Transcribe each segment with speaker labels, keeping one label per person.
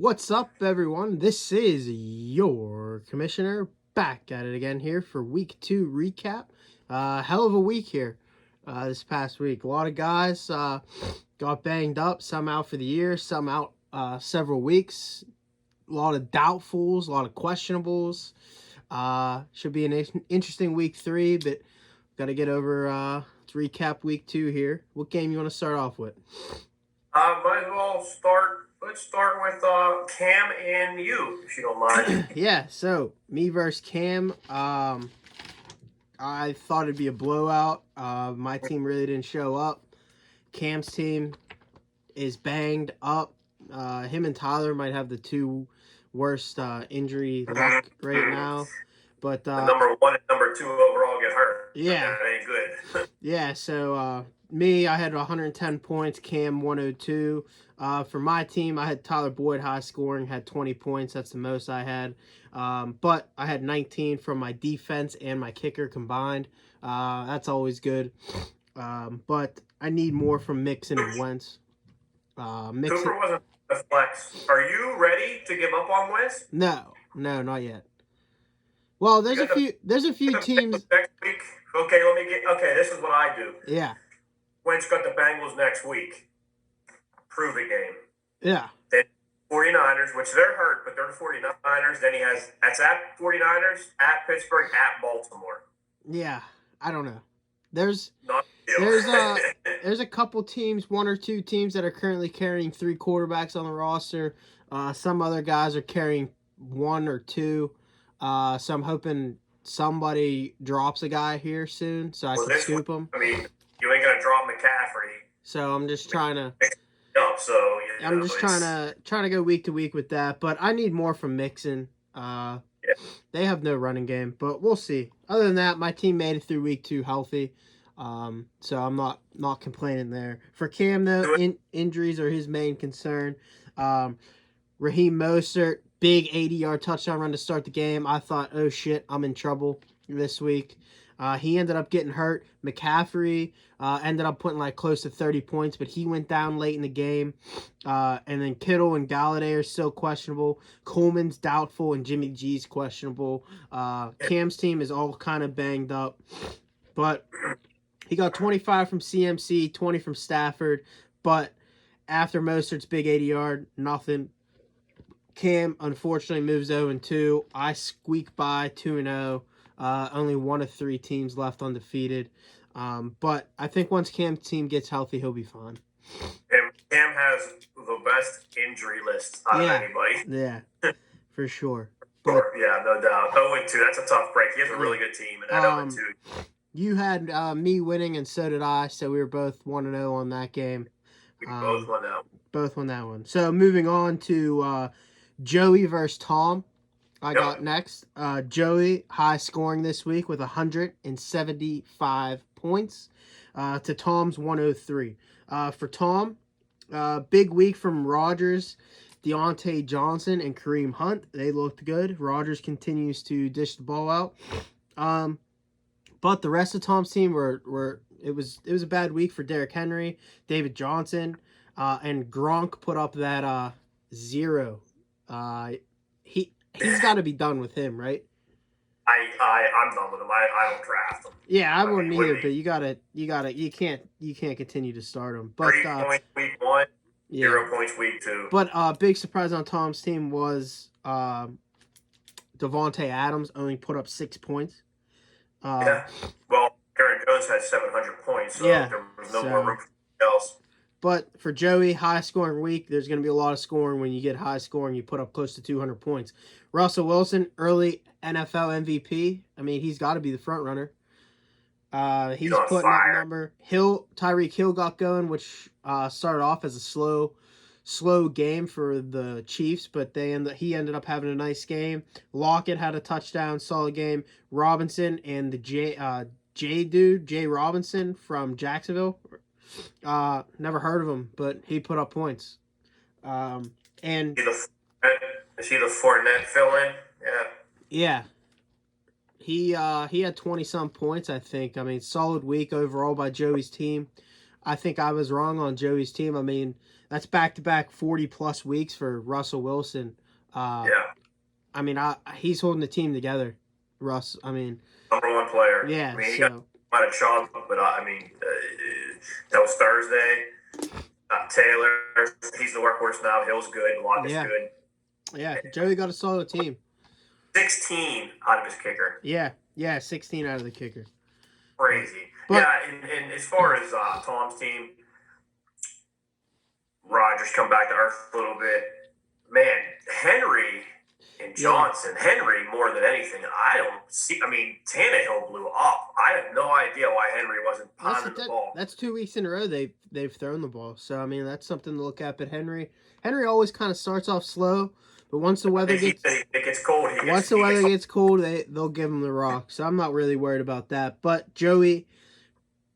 Speaker 1: What's up, everyone? This is your commissioner back at it again here for week 2 recap. Hell of a week here this past week. A lot of guys got banged up, some out for the year, some out several weeks. A lot of doubtfuls, a lot of questionables. Should be an interesting week 3, but got to get over to recap week 2 here. What game you want to start off with?
Speaker 2: Might as well start. Let's start with Cam and you, if you don't mind.
Speaker 1: Yeah, so me versus Cam. I thought it'd be a blowout. My team really didn't show up. Cam's team is banged up. Him and Tyler might have the two worst injury luck right now. But
Speaker 2: number 1 and number 2 overall get hurt.
Speaker 1: Yeah,
Speaker 2: that ain't good.
Speaker 1: Yeah, so me, I had 110 points. Cam 102. For my team, I had Tyler Boyd high scoring, had 20 points. That's the most I had. But I had 19 from my defense and my kicker combined. That's always good. But I need more from Mixon and Wentz.
Speaker 2: Cooper wasn't a flex. Are you ready to give up on Wentz?
Speaker 1: No, not yet. Well, there's a few teams
Speaker 2: next week. Okay, this is what I do.
Speaker 1: Yeah.
Speaker 2: Wentz got the Bengals next week. Prove it game.
Speaker 1: Yeah.
Speaker 2: Then 49ers, which they're hurt, but they're the 49ers. Then that's at 49ers, at Pittsburgh, at Baltimore.
Speaker 1: Yeah, I don't know. There's a couple teams, one or two teams that are currently carrying 3 quarterbacks on the roster. Some other guys are carrying 1 or 2. So I'm hoping somebody drops a guy here soon so I can scoop him.
Speaker 2: I mean, you ain't gonna drop McCaffrey.
Speaker 1: So I'm just trying to.
Speaker 2: I'm
Speaker 1: just trying to go week to week with that, but I need more from Mixon. They have no running game, but we'll see. Other than that, my team made it through week 2 healthy, so I'm not complaining there. For Cam though, injuries are his main concern. Raheem Mostert, big 80-yard touchdown run to start the game. I thought, oh shit, I'm in trouble this week. He ended up getting hurt. McCaffrey ended up putting like close to 30 points, but he went down late in the game. And then Kittle and Galladay are still questionable. Coleman's doubtful, and Jimmy G's questionable. Cam's team is all kind of banged up. But he got 25 from CMC, 20 from Stafford. But after Mostert's big 80-yard, nothing. Cam, unfortunately, moves 0-2. I squeak by 2-0. Only 1 of 3 teams left undefeated. But I think once Cam's team gets healthy, he'll be fine.
Speaker 2: Cam has the best injury list out of anybody.
Speaker 1: Yeah, for sure.
Speaker 2: But, yeah, no doubt. 0-2, that's a tough break. He has a really good team, and at 0-2.
Speaker 1: You had me winning, and so did I, so we were both 1-0 on that game.
Speaker 2: We both won that one.
Speaker 1: Both won that one. So moving on to Joey versus Tom. I got next. Joey, high scoring this week with 175 points to Tom's 103. For Tom, big week from Rodgers, Deontay Johnson, and Kareem Hunt. They looked good. Rodgers continues to dish the ball out. But the rest of Tom's team it was a bad week for Derrick Henry, David Johnson, and Gronk put up that 0. He's got to be done with him, right?
Speaker 2: I'm done with him. I don't draft him.
Speaker 1: Yeah, I wouldn't either. But you can't continue to start him. But
Speaker 2: 3 points week 1, 0 points week 2.
Speaker 1: But big surprise on Tom's team was Devontae Adams only put up 6 points.
Speaker 2: Well, Aaron Jones had 700 points, so there was no more room for anything else.
Speaker 1: But for Joey, high-scoring week, there's going to be a lot of scoring. When you get high scoring, you put up close to 200 points. Russell Wilson, early NFL MVP. I mean, he's got to be the front runner. He's putting up number. Tyreek Hill got going, which started off as a slow game for the Chiefs, but he ended up having a nice game. Lockett had a touchdown, solid game. Robinson and the Jay Robinson from Jacksonville. Never heard of him, but he put up points. And
Speaker 2: is he the Fournette fill-in?
Speaker 1: Yeah. He had 20-some points, I think. I mean, solid week overall by Joey's team. I think I was wrong on Joey's team. I mean, that's back-to-back 40-plus weeks for Russell Wilson.
Speaker 2: Yeah,
Speaker 1: I mean, he's holding the team together, Russ. I mean,
Speaker 2: number one player. I
Speaker 1: yeah,
Speaker 2: mean, he got
Speaker 1: so
Speaker 2: out of chalk, but that was Thursday. Taylor, he's the workhorse now. Hill's good. Lock is
Speaker 1: yeah,
Speaker 2: good.
Speaker 1: yeah. Joey got a solid team.
Speaker 2: 16 out of his kicker.
Speaker 1: Yeah, 16 out of the kicker.
Speaker 2: Crazy.
Speaker 1: But,
Speaker 2: and as far as Tom's team, Rodgers come back to earth a little bit. Man, Henry and Johnson. Yeah. Henry more than anything. I don't see. I mean, Tannehill blew up. I have no idea why Henry wasn't pounding the ball.
Speaker 1: That's 2 weeks in a row they've thrown the ball. So I mean, that's something to look at. But Henry always kind of starts off slow, but once the weather gets
Speaker 2: cold,
Speaker 1: gets cold, they'll give him the rock. So I'm not really worried about that. But Joey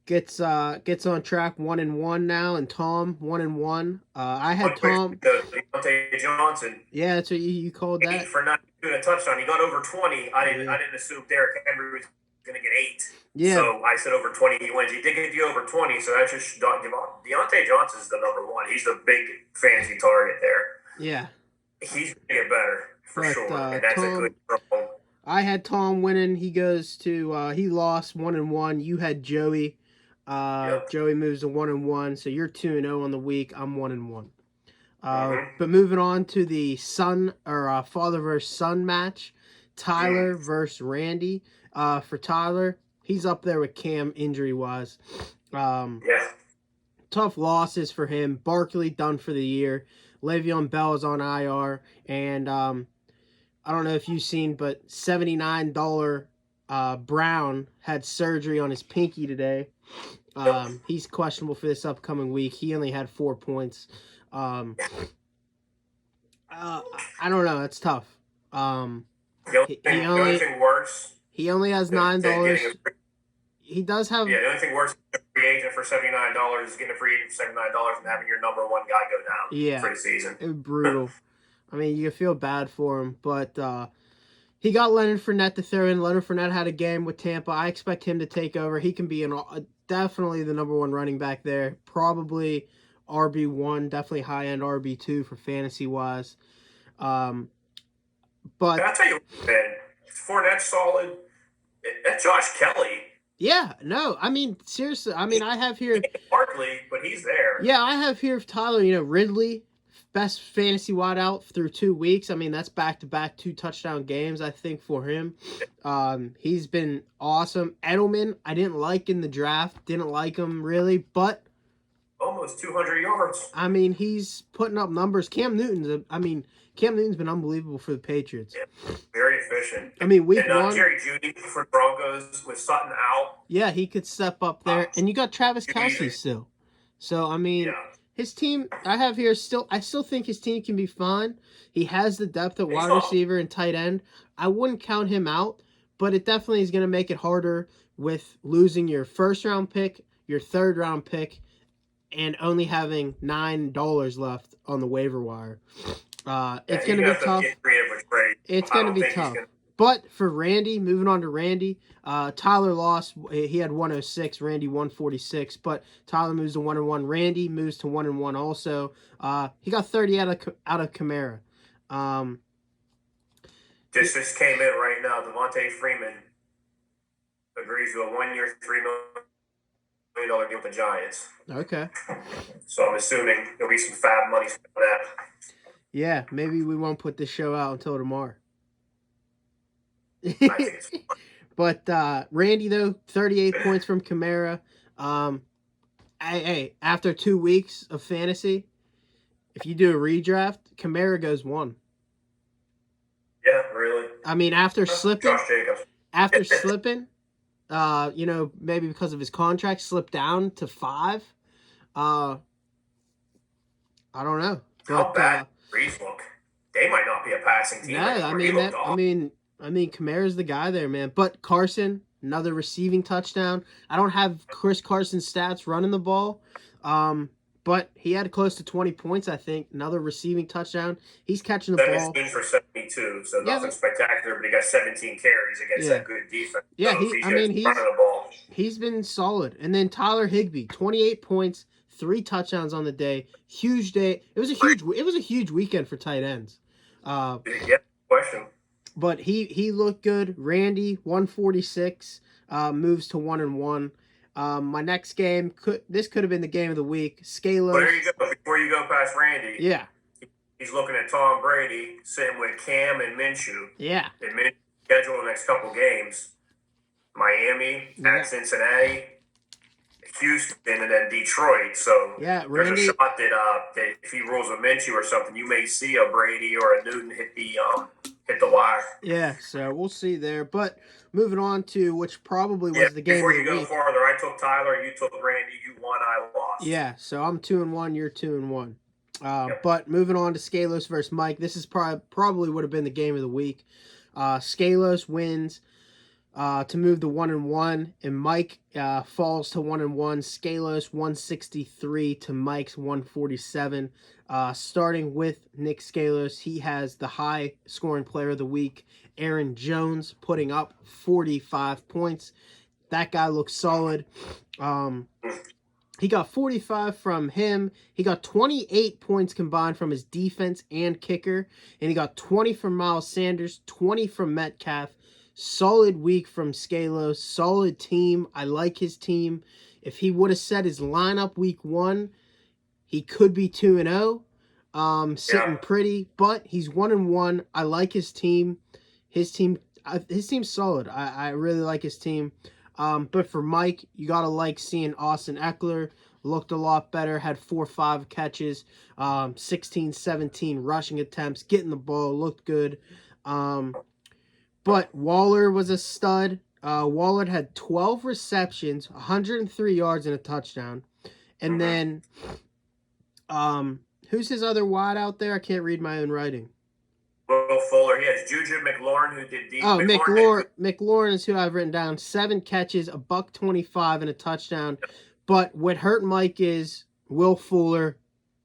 Speaker 1: gets on track 1-1 now, and Tom 1-1. I had Tom.
Speaker 2: Deontay Johnson.
Speaker 1: Yeah, that's what you called that.
Speaker 2: For not doing a touchdown, he got over 20. I didn't assume Derrick Henry was going to get 8.
Speaker 1: Yeah.
Speaker 2: So I said over 20 he wins. He did get you over 20, so that's just Deontay Johnson is the number one. He's the big fantasy target there.
Speaker 1: Yeah.
Speaker 2: He's going to get better for sure, and that's a good throw.
Speaker 1: I had Tom winning. He goes to he lost 1-1. You had Joey. Yep. Joey moves to 1-1, so you're 2-0 on the week. I'm 1-1. But moving on to the father versus son match, Tyler versus Randy. For Tyler, he's up there with Cam injury wise. Tough losses for him. Barkley done for the year. Le'Veon Bell is on IR, and I don't know if you've seen, but $79 Brown had surgery on his pinky today. He's questionable for this upcoming week. He only had 4 points. I don't know. It's tough.
Speaker 2: The only thing worse.
Speaker 1: He only has $9. He does have.
Speaker 2: Yeah, the only thing worse than a free agent for $79 is getting a free agent for $79 and having your number one guy go down for the season.
Speaker 1: Brutal. I mean, you feel bad for him, but he got Leonard Fournette to throw in. Leonard Fournette had a game with Tampa. I expect him to take over. He can be definitely the number one running back there. Probably RB1, definitely high-end RB2 for fantasy-wise. But
Speaker 2: I'll tell you, man, Fournette's solid. That's Josh Kelly.
Speaker 1: Yeah, no, I mean, seriously, I mean, I have here...
Speaker 2: Barkley, but he's there.
Speaker 1: Yeah, I have here Tyler, Ridley, best fantasy wideout through 2 weeks. I mean, that's back-to-back 2 touchdown games, I think, for him. He's been awesome. Edelman, I didn't like in the draft. Didn't like him, really, but...
Speaker 2: Almost 200 yards.
Speaker 1: I mean, he's putting up numbers. Cam Newton's been unbelievable for the Patriots.
Speaker 2: Yeah, very efficient.
Speaker 1: I mean, week one...
Speaker 2: Jerry Jeudy for Broncos with Sutton out.
Speaker 1: Yeah, he could step up there. And you got Travis Kelce still. So, I mean, his team, I still think his team can be fine. He has the depth at wide receiver and tight end. I wouldn't count him out, but it definitely is going to make it harder with losing your first-round pick, your third-round pick, and only having $9 left on the waiver wire. It's going to be tough. It's going to be tough. But for Randy, moving on to Randy, Tyler lost. He had 106, Randy 146. But Tyler moves to 1-1. Randy moves to 1-1 also. He got 30 out of Kamara.
Speaker 2: Just came in right now. Devontae Freeman agrees to a 1-year, $3 million deal with the Giants.
Speaker 1: Okay.
Speaker 2: So I'm assuming there'll be some fab money for that.
Speaker 1: Yeah, maybe we won't put this show out until tomorrow. But Randy, though, 38 points from Kamara. After 2 weeks of fantasy, if you do a redraft, Kamara goes 1.
Speaker 2: Yeah, really?
Speaker 1: I mean, after slipping, maybe because of his contract, slipped down to 5. I don't know.
Speaker 2: How bad Breeze look? They might not be a passing team.
Speaker 1: Yeah, I mean, Kamara's the guy there, man. But Carson, another receiving touchdown. I don't have Chris Carson's stats running the ball. but he had close to 20 points, I think. Another receiving touchdown. He's catching the ball.
Speaker 2: 17 for 72, so
Speaker 1: Yeah,
Speaker 2: nothing spectacular, but he got 17 carries against
Speaker 1: Yeah.
Speaker 2: that good defense.
Speaker 1: Yeah,
Speaker 2: So he's running the ball.
Speaker 1: He's been solid. And then Tyler Higbee, 28 points, 3 touchdowns on the day. Huge day. It was a huge weekend for tight ends.
Speaker 2: Yeah, question.
Speaker 1: But he looked good. Randy, 146, moves to 1-1. My next game could have been the game of the week. Scalos.
Speaker 2: Well, there you go. Before you go past Randy,
Speaker 1: yeah,
Speaker 2: he's looking at Tom Brady sitting with Cam and Minshew.
Speaker 1: Yeah.
Speaker 2: And Minshew schedule the next couple games: Miami, at Cincinnati, Houston, and then Detroit. So
Speaker 1: yeah,
Speaker 2: there's a shot that if he rolls a Minshew or something, you may see a Brady or a Newton hit the wire.
Speaker 1: Yeah, so we'll see there. But moving on to which probably was the game
Speaker 2: before
Speaker 1: of the
Speaker 2: you go
Speaker 1: week.
Speaker 2: farther, I took Tyler, you took Randy, you won, I lost.
Speaker 1: Yeah, so I'm 2-1, you're 2-1. But moving on to Scalos versus Mike, this is probably would have been the game of the week. Scalos wins to move to 1-1, and Mike falls to 1-1. Scalos 163 to Mike's 147. Starting with Nick Scalos, he has the high scoring player of the week, Aaron Jones, putting up 45 points. That guy looks solid. He got 45 from him. He got 28 points combined from his defense and kicker. And he got 20 from Miles Sanders, 20 from Metcalf. Solid week from Scalos. Solid team. I like his team. If he would have set his lineup week 1, he could be 2-0. Sitting pretty. But he's 1-1. I like his team. His team's solid. I really like his team. But for Mike, you got to like seeing Austin Eckler. Looked a lot better. Had 4-5 catches. 16-17 rushing attempts. Getting the ball. Looked good. But Waller was a stud. Waller had 12 receptions, 103 yards, and a touchdown. And then, who's his other wide out there? I can't read my own writing.
Speaker 2: Will Fuller. He has Juju McLaurin, who did deep.
Speaker 1: Oh, McLaurin is who I've written down. 7 catches, $125, and a touchdown. But what hurt Mike is Will Fuller.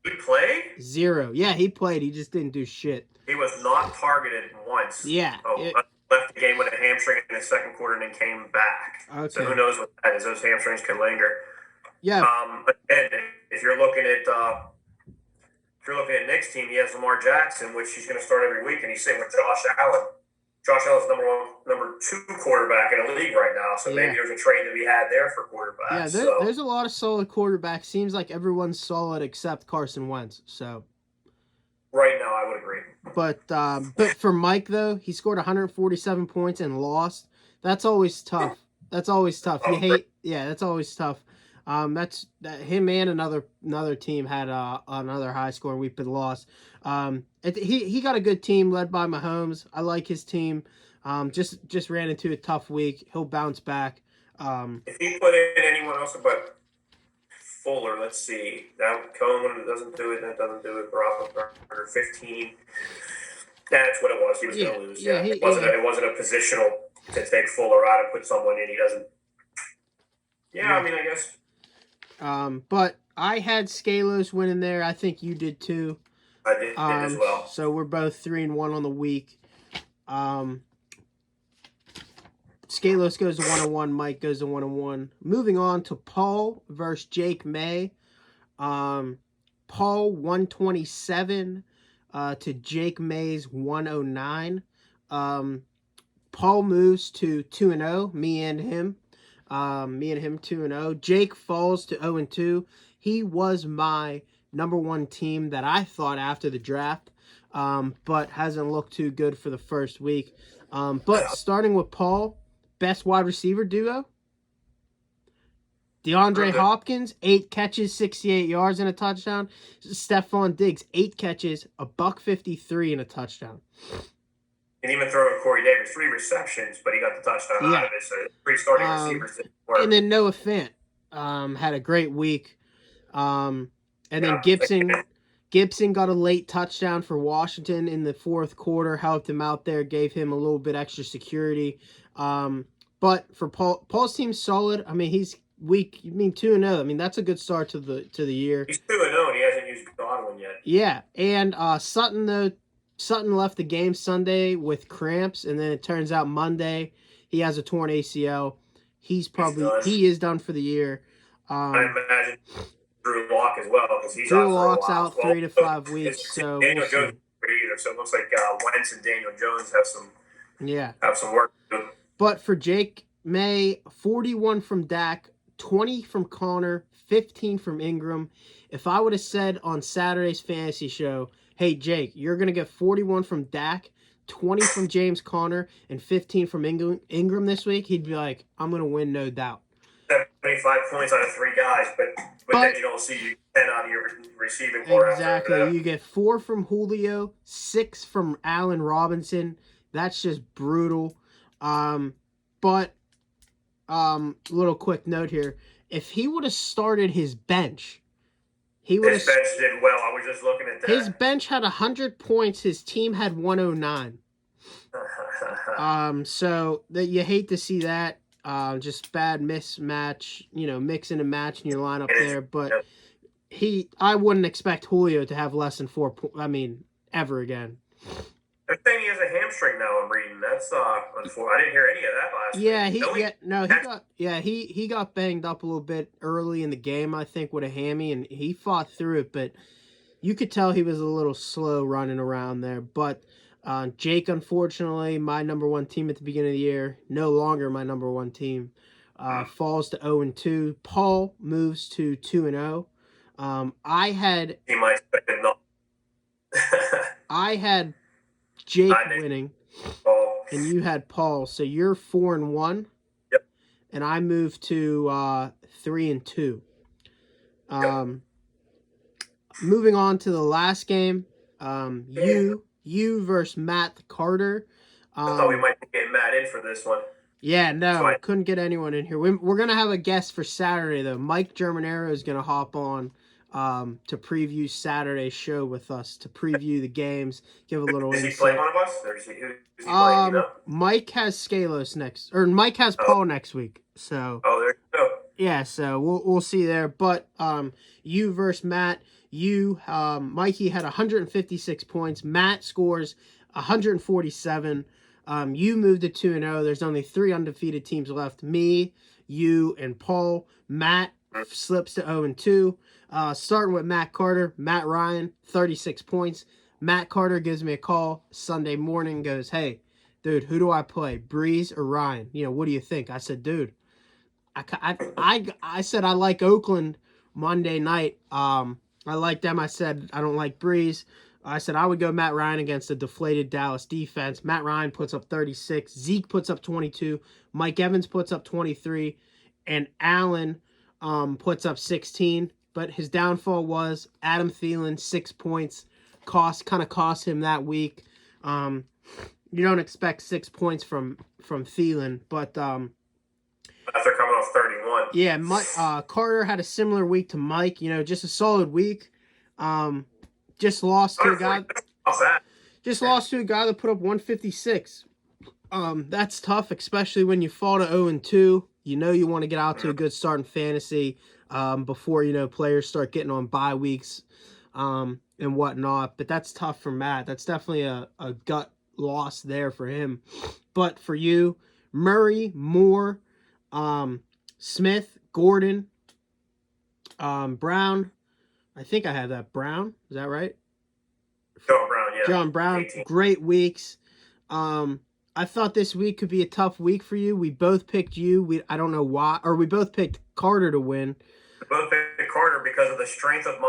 Speaker 2: He played?
Speaker 1: 0. Yeah, he played. He just didn't do shit.
Speaker 2: He was not targeted once.
Speaker 1: Yeah.
Speaker 2: Left the game with a hamstring in the second quarter and then came back.
Speaker 1: Okay.
Speaker 2: So who knows what that is? Those hamstrings can linger.
Speaker 1: Yeah.
Speaker 2: But then if you're looking at Nick's team, he has Lamar Jackson, which he's going to start every week, and he's sitting with Josh Allen. Josh Allen's number 2 quarterback in the league right now, so maybe there's a trade to be had there for quarterbacks.
Speaker 1: Yeah, there's a lot of solid quarterbacks. Seems like everyone's solid except Carson Wentz. So
Speaker 2: right now, I would agree.
Speaker 1: But for Mike though, he scored 147 points and lost. That's always tough. That's always tough. That's always tough. Him and another team had another high scoring week but lost. He got a good team led by Mahomes. I like his team. Just ran into a tough week. He'll bounce back.
Speaker 2: If he put in anyone else but Fuller, let's see. That Cohen doesn't do it. That doesn't do it. Roethlisberger 15. That's what it was. He was going to lose. Yeah, it wasn't a positional to take Fuller out and put someone in. He doesn't. Yeah, I mean, I guess.
Speaker 1: But I had Scalos winning there. I think you did too.
Speaker 2: I did as well.
Speaker 1: So we're both 3-1 on the week. Scalos goes to 1-1. Mike goes to 1-1. Moving on to Paul versus Jake May. Paul 127 to Jake May's 109. Paul moves to 2-0. Me and him 2-0. Jake falls to 0-2. He was my number 1 team that I thought after the draft, but hasn't looked too good for the first week. But starting with Paul, best wide receiver duo. DeAndre Hopkins, 8 catches, 68 yards, and a touchdown. Stephon Diggs, 8 catches, $153, and a touchdown.
Speaker 2: And even throwing Corey Davis 3 receptions, but he got the touchdown out of it. So 3 starting receivers didn't work.
Speaker 1: And then Noah Fant had a great week. And then Gibson got a late touchdown for Washington in the 4th quarter, helped him out there, gave him a little bit extra security. But for Paul's team's solid. I mean, week. You mean 2-0? I mean, that's a good start to the year.
Speaker 2: He's 2-0 and he hasn't used Godwin yet.
Speaker 1: Yeah, and Sutton though. Sutton left the game Sunday with cramps, and then it turns out Monday he has a torn ACL. He is done for the year.
Speaker 2: I imagine Drew Lock as well, because he's
Speaker 1: Drew
Speaker 2: out for a
Speaker 1: Lock's
Speaker 2: while.
Speaker 1: out 3 to 5 weeks. So
Speaker 2: Daniel Jones either. So it looks like Wentz and Daniel Jones have some work to do.
Speaker 1: But for Jake May, 41 from Dak, 20 from Connor, 15 from Ingram. If I would have said on Saturday's fantasy show, hey, Jake, you're going to get 41 from Dak, 20 from James Conner, and 15 from Ingram this week, he'd be like, I'm going to win, no doubt.
Speaker 2: 75 points out of 3 guys, but then you don't see 10 out of your receiving core.
Speaker 1: Exactly. You get 4 from Julio, 6 from Allen Robinson. That's just brutal. But little quick note here. If he would have started his bench,
Speaker 2: his bench did well. I was just looking at that.
Speaker 1: His bench had 100 points. His team had 109. So that you hate to see that. Just bad mismatch, mixing and matching your lineup there. But I wouldn't expect Julio to have less than 4 points. I mean, ever again.
Speaker 2: They're saying he has a hamstring now. I'm reading. That's unfortunate. I didn't hear any of that last week.
Speaker 1: He got banged up a little bit early in the game, I think, with a hammy, and he fought through it. But you could tell he was a little slow running around there. But Jake, unfortunately, my number 1 team at the beginning of the year, no longer my number 1 team, falls to 0-2. Paul moves to 2-0. I had Jake winning, and you had Paul, so you're 4-1.
Speaker 2: Yep.
Speaker 1: And I moved to 3-2. Moving on to the last game, you versus Matt Carter.
Speaker 2: I thought we might get Matt in for this one.
Speaker 1: Yeah, no, couldn't get anyone in here. We're gonna have a guest for Saturday though. Mike Germanero is gonna hop on to preview Saturday's show with us, to preview the games, give a little insight.
Speaker 2: Does he play one of us? Or is he playing,
Speaker 1: Mike has Scalos next, or Mike has Paul next week. So
Speaker 2: there you go.
Speaker 1: Yeah, so we'll see there. But you versus Matt, Mikey had 156 points. Matt scores 147. You moved to 2-0. There's only 3 undefeated teams left. Me, you, and Paul. Matt slips to 0-2. Starting with Matt Carter. Matt Ryan, 36 points. Matt Carter gives me a call Sunday morning, goes, hey, dude, who do I play, Breeze or Ryan? What do you think? I said, dude, I said I like Oakland Monday night. I like them. I said I don't like Breeze. I said I would go Matt Ryan against a deflated Dallas defense. Matt Ryan puts up 36. Zeke puts up 22. Mike Evans puts up 23. And Allen puts up 16. But his downfall was Adam Thielen, 6 points. Kind of cost him that week. You don't expect 6 points from Thielen, but
Speaker 2: after coming off 31.
Speaker 1: Yeah, Carter had a similar week to Mike. Just a solid week. Just lost to a guy. Lost to a guy that put up 156. That's tough, especially when you fall to 0-2. You want to get out to a good start in fantasy before players start getting on bye weeks and whatnot. But that's tough for Matt. That's definitely a gut loss there for him. But for you, Murray, Moore, Smith, Gordon, Brown. I think I have that. Brown, is that right?
Speaker 2: John Brown, yeah.
Speaker 1: John Brown, 18. Great weeks. I thought this week could be a tough week for you. We both picked you. I don't know why, or we both picked Carter to win.
Speaker 2: We both picked Carter because of the strength of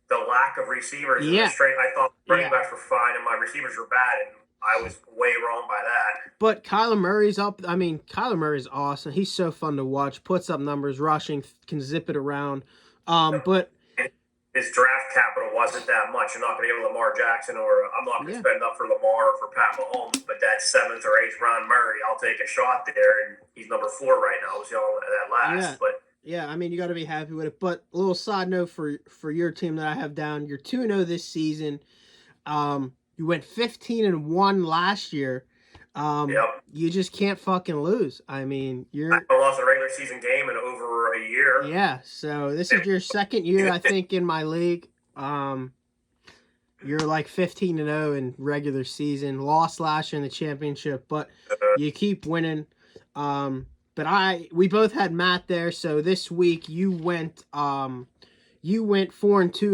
Speaker 2: the lack of receivers.
Speaker 1: Yeah.
Speaker 2: And the strength, I thought running backs were fine and my receivers were bad, and I was way wrong by that.
Speaker 1: But Kyler Murray's up. I mean, Kyler Murray's awesome. He's so fun to watch. Puts up numbers, rushing, can zip it around. But
Speaker 2: his draft capital wasn't that much. You're not going to get Lamar Jackson, or I'm not going to spend up for Lamar or for Pat Mahomes. But that 7th or 8th round Murray, I'll take a shot there, and he's number 4 right now. I was yelling at that last, but.
Speaker 1: Yeah, I mean, you got to be happy with it. But a little side note for your team that I have down, you're 2-0 this season. You went 15-1 last year.
Speaker 2: Yep.
Speaker 1: You just can't fucking lose. I mean,
Speaker 2: I haven't lost a regular season game in over a year.
Speaker 1: yeah. So this is your second year, I think, in my league. You're like 15-0 in regular season. Lost last year in the championship, but you keep winning. But we both had Matt there, so this week you went 4-2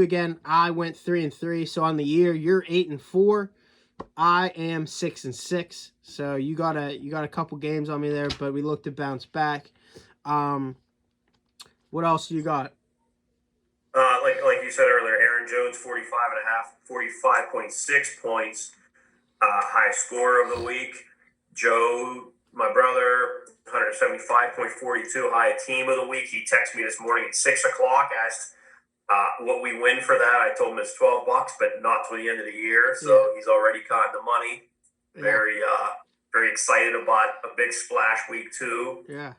Speaker 1: again. I went 3-3. So on the year, you're 8-4. I am 6-6. So you got a couple games on me there, but we look to bounce back. What else you got?
Speaker 2: Like you said earlier, Aaron Jones 45.6 points, high scorer of the week. Joe, my brother, 175.42, high team of the week. He texted me this morning at 6 o'clock, asked what we win for that. I told him it's $12, but not till the end of the year. So he's already caught the money. Very excited about a big splash week 2.
Speaker 1: Yeah.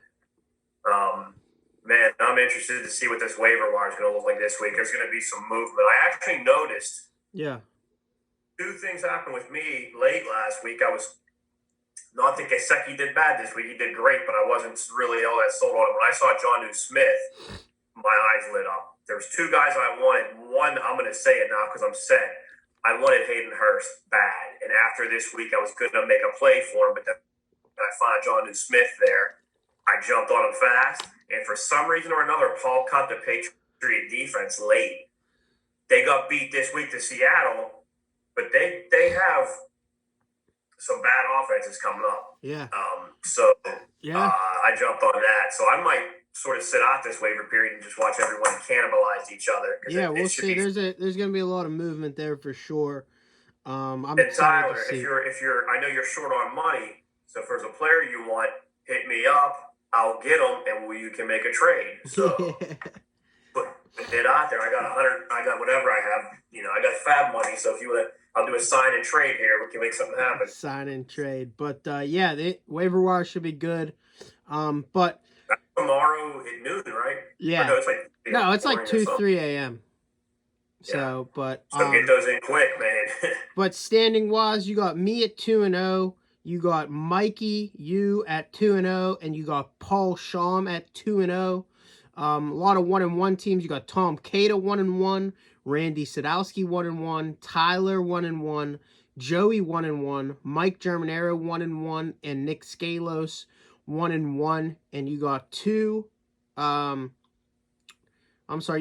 Speaker 2: Man, I'm interested to see what this waiver wire is going to look like this week. There's going to be some movement. I actually noticed 2 things happened with me late last week. I was not thinking Gesicki did bad this week. He did great, but I wasn't really all that sold on him. When I saw Jonnu Smith, my eyes lit up. There was 2 guys I wanted. One, I'm going to say it now because I'm set. I wanted Hayden Hurst bad. And after this week, I was going to make a play for him, but then I found Jonnu Smith there. I jumped on him fast, and for some reason or another, Paul cut the Patriot defense late. They got beat this week to Seattle, but they have some bad offenses coming up.
Speaker 1: Yeah.
Speaker 2: I jumped on that. So I might sort of sit out this waiver period and just watch everyone cannibalize each other.
Speaker 1: Yeah, we'll see. There's going to be a lot of movement there for sure. I'm
Speaker 2: and Tyler, if you're, I know you're short on money, so if there's a player you want, hit me up. I'll get them, and you can make a trade. So put it out there. I got 100. I got whatever I have. I got fab money. So if you want to, I'll do a sign and trade here. We can make something happen.
Speaker 1: Sign and trade, but the waiver wire should be good. But
Speaker 2: tomorrow at noon, right?
Speaker 1: Yeah.
Speaker 2: No,
Speaker 1: it's like 2-3 a.m. So, but
Speaker 2: get those in quick, man.
Speaker 1: But standing wise, you got me at 2-0. You got Mikey, you at 2-0, and you got Paul Sham at 2-0. A lot of 1-1 teams. You got Tom Cato 1-1, Randy Sadowski 1-1, Tyler 1-1, Joey 1-1, Mike Germanero 1-1, and Nick Scalos 1-1. And you got you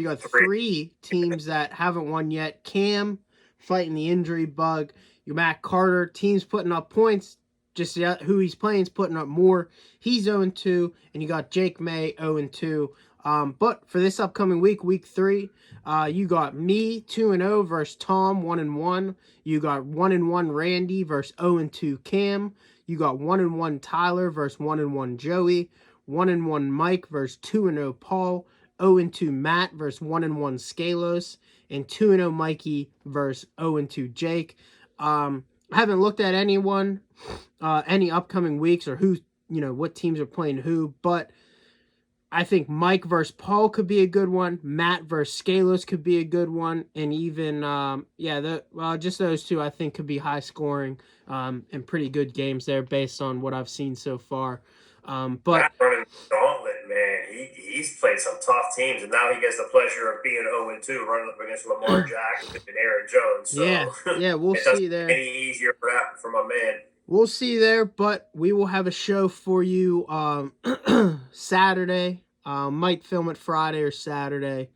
Speaker 1: got 3 teams that haven't won yet. Cam fighting the injury bug. You Matt Carter, teams putting up points. Just who he's playing is putting up more. He's 0-2, and you got Jake May 0-2. But for this upcoming week, week 3, you got me 2-0 versus Tom 1-1. You got 1-1 Randy versus 0-2 Cam. You got 1-1 Tyler versus 1-1 Joey. 1-1 Mike versus 2-0 Paul. 0-2 Matt versus 1-1 Scalos. And 2-0 Mikey versus 0-2 Jake. I haven't looked at any upcoming weeks or what teams are playing who, but I think Mike versus Paul could be a good one. Matt versus Scalos could be a good one, and even just those 2 I think could be high scoring and pretty good games there based on what I've seen so far. But
Speaker 2: running gauntlet, man, he's played some tough teams, and now he gets the pleasure of being 0-2, running up against Lamar Jackson and Aaron Jones. So
Speaker 1: we'll see there.
Speaker 2: Any easier for my man?
Speaker 1: We'll see there, but we will have a show for you Saturday. Might film it Friday or Saturday.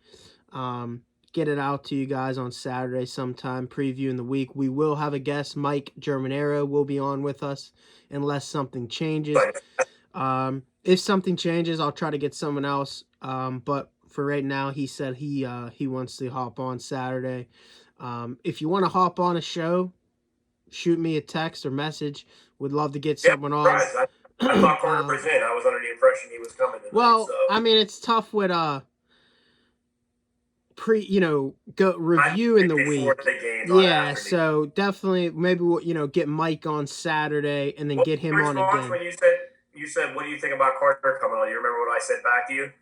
Speaker 1: Get it out to you guys on Saturday sometime, previewing the week. We will have a guest. Mike Germanero will be on with us unless something changes. If something changes, I'll try to get someone else. But for right now, he said he wants to hop on Saturday. If you want to hop on a show, shoot me a text or message. Would love to get someone on.
Speaker 2: I thought Carter was in. I was under the impression he was coming tonight.
Speaker 1: Well, I mean, it's tough with go review in the week. So definitely maybe we'll get Mike on Saturday and then get him on again.
Speaker 2: When you said, what do you think about Carter coming on? You remember what I said back to you?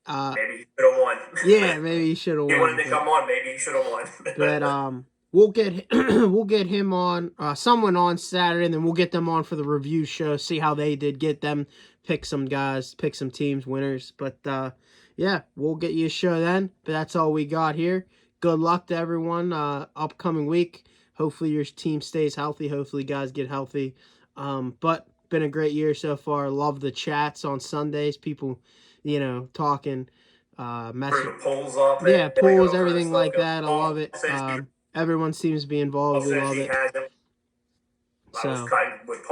Speaker 2: Maybe he should have won.
Speaker 1: Yeah, maybe he should have won.
Speaker 2: He wanted to come on. Maybe he should have won.
Speaker 1: But we'll get we'll get him on, someone on Saturday, and then we'll get them on for the review show. See how they did. Get them, pick some guys, pick some teams, winners. But yeah, we'll get you a show then. But that's all we got here. Good luck to everyone. Upcoming week. Hopefully your team stays healthy. Hopefully guys get healthy. But been a great year so far. Love the chats on Sundays. People, talking, message.
Speaker 2: Bring the polls up.
Speaker 1: Yeah,
Speaker 2: and
Speaker 1: polls,
Speaker 2: all
Speaker 1: everything
Speaker 2: kinda
Speaker 1: like
Speaker 2: stuff.
Speaker 1: that. I love it.
Speaker 2: Says
Speaker 1: Everyone seems to be involved. We
Speaker 2: says
Speaker 1: love
Speaker 2: he
Speaker 1: it.
Speaker 2: hasn't. I was
Speaker 1: So
Speaker 2: kind of with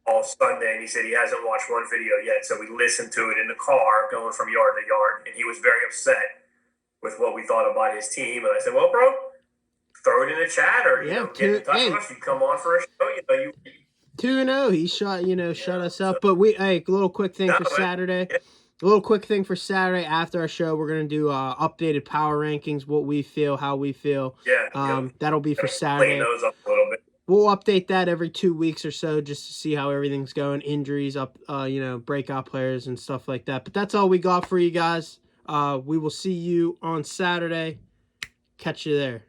Speaker 2: Paul Sunday, and he said he hasn't watched one video yet. So we listened to it in the car going from yard to yard, and he was very upset with what we thought about his team. And I said, "Well, bro, throw it in the chat, or get in touch with us. You come on for a show. You
Speaker 1: 2-0. He shut us up. But little quick thing for Saturday.
Speaker 2: Yeah.
Speaker 1: A little quick thing for Saturday after our show. We're gonna do updated power rankings, what we feel, how we feel.
Speaker 2: Yeah.
Speaker 1: That'll be for
Speaker 2: Clean
Speaker 1: Saturday.
Speaker 2: those up a little bit.
Speaker 1: We'll update that every 2 weeks or so just to see how everything's going. Injuries up, breakout players and stuff like that. But that's all we got for you guys. We will see you on Saturday. Catch you there.